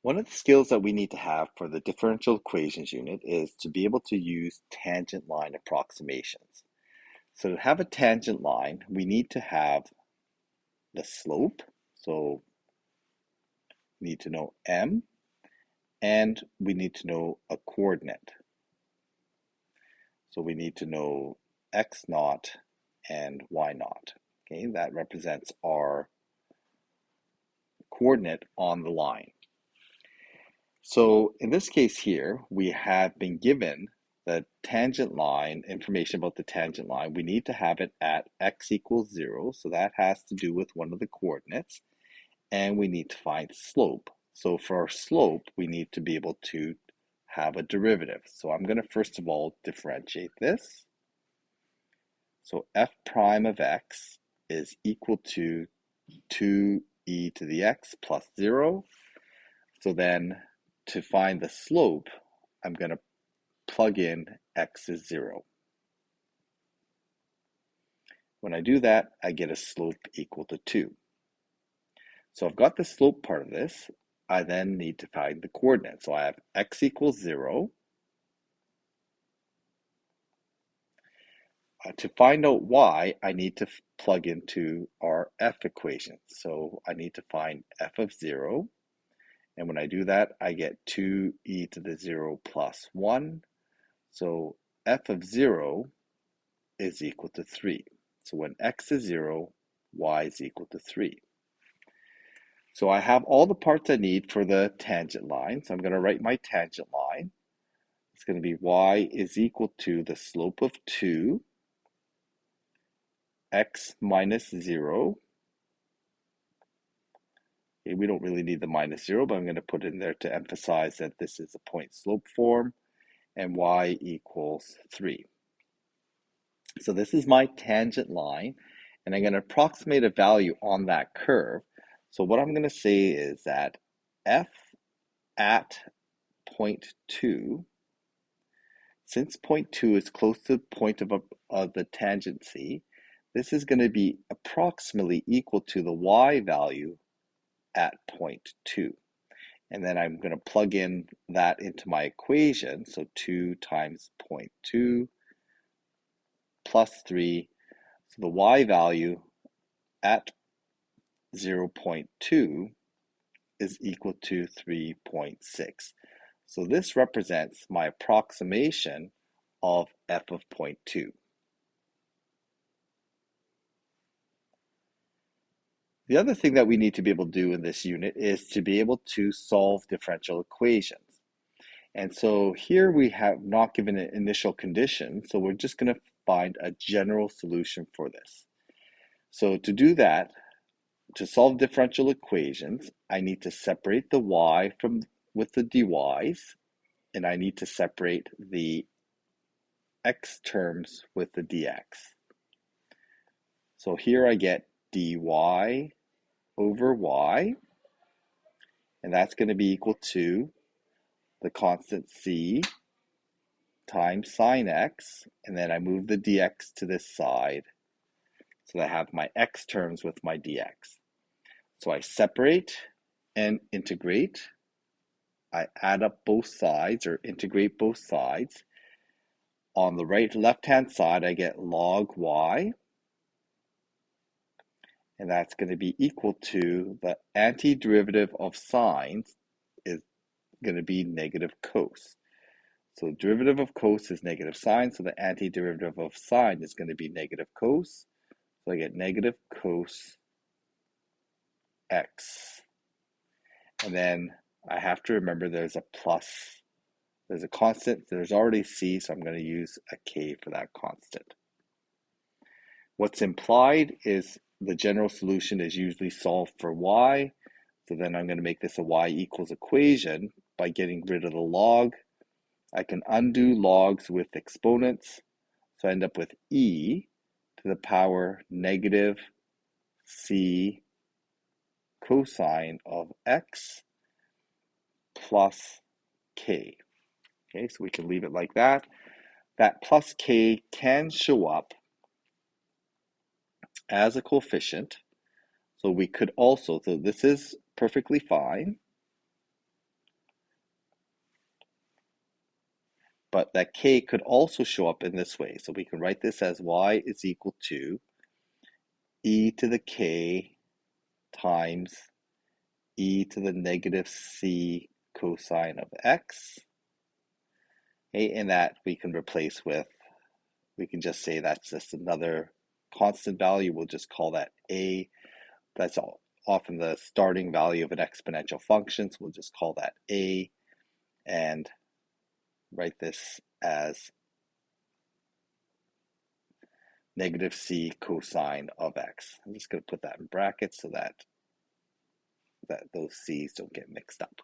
One of the skills that we need to have for the differential equations unit is to be able to use tangent line approximations. So to have a tangent line, we need to have the slope. So we need to know m, and we need to know a coordinate. So we need to know x naught and y naught. Okay, that represents our coordinate on the line. So in this case here, we have been given the tangent line, information about the tangent line. We need to have it at x equals 0, so that has to do with one of the coordinates, and we need to find slope. So for our slope, we need to be able to have a derivative. So I'm going to first of all differentiate this. So f prime of x is equal to 2e to the x plus 0. So then to find the slope, I'm going to plug in x is 0. When I do that, I get a slope equal to 2. So I've got the slope part of this. I then need to find the coordinate. So I have x equals 0. To find out y, I need to plug into our f equation. So I need to find f of 0. And when I do that, I get 2e to the 0 plus 1. So f of 0 is equal to 3. So when x is 0, y is equal to 3. So I have all the parts I need for the tangent line. So I'm going to write my tangent line. It's going to be y is equal to the slope of 2, x minus 0. Okay, we don't really need the minus 0, but I'm going to put it in there to emphasize that this is a point slope form, and y equals 3. So this is my tangent line, and I'm going to approximate a value on that curve. So what I'm going to say is that f at point 2, since point 2 is close to the point of the tangency, this is going to be approximately equal to the y value at point 2. And then I'm going to plug in that into my equation. So 2 times 0.2 plus 3. So the y value at 0.2 is equal to 3.6. So this represents my approximation of f of 0.2. The other thing that we need to be able to do in this unit is to be able to solve differential equations. And so here we have not given an initial condition, so we're just going to find a general solution for this. So to do that, to solve differential equations, I need to separate the y with the dy's, and I need to separate the x terms with the dx. So here I get dy over y, and that's going to be equal to the constant c times sine x, and then I move the dx to this side, so I have my x terms with my dx. So I separate and integrate. I add up both sides or integrate both sides. On the left-hand side, I get log y, and that's going to be equal to the antiderivative of sine is going to be negative cos. So derivative of cos is negative sine, so the antiderivative of sine is going to be negative cos. So I get negative cos x. And then I have to remember there's a plus. There's a constant, there's already c, so I'm going to use a k for that constant. What's implied is the general solution is usually solved for y. So then I'm going to make this a y equals equation by getting rid of the log. I can undo logs with exponents. So I end up with e to the power negative c cosine of x plus k. Okay, so we can leave it like that. That plus k can show up as a coefficient. So we could also, so this is perfectly fine. but that k could also show up in this way. So we can write this as y is equal to e to the k times e to the negative c cosine of x. Okay, and that we can replace with, we can just say that's just another constant value. We'll just call that a. That's often the starting value of an exponential function, so we'll just call that a, and write this as negative c cosine of x. I'm just going to put that in brackets so that those c's don't get mixed up.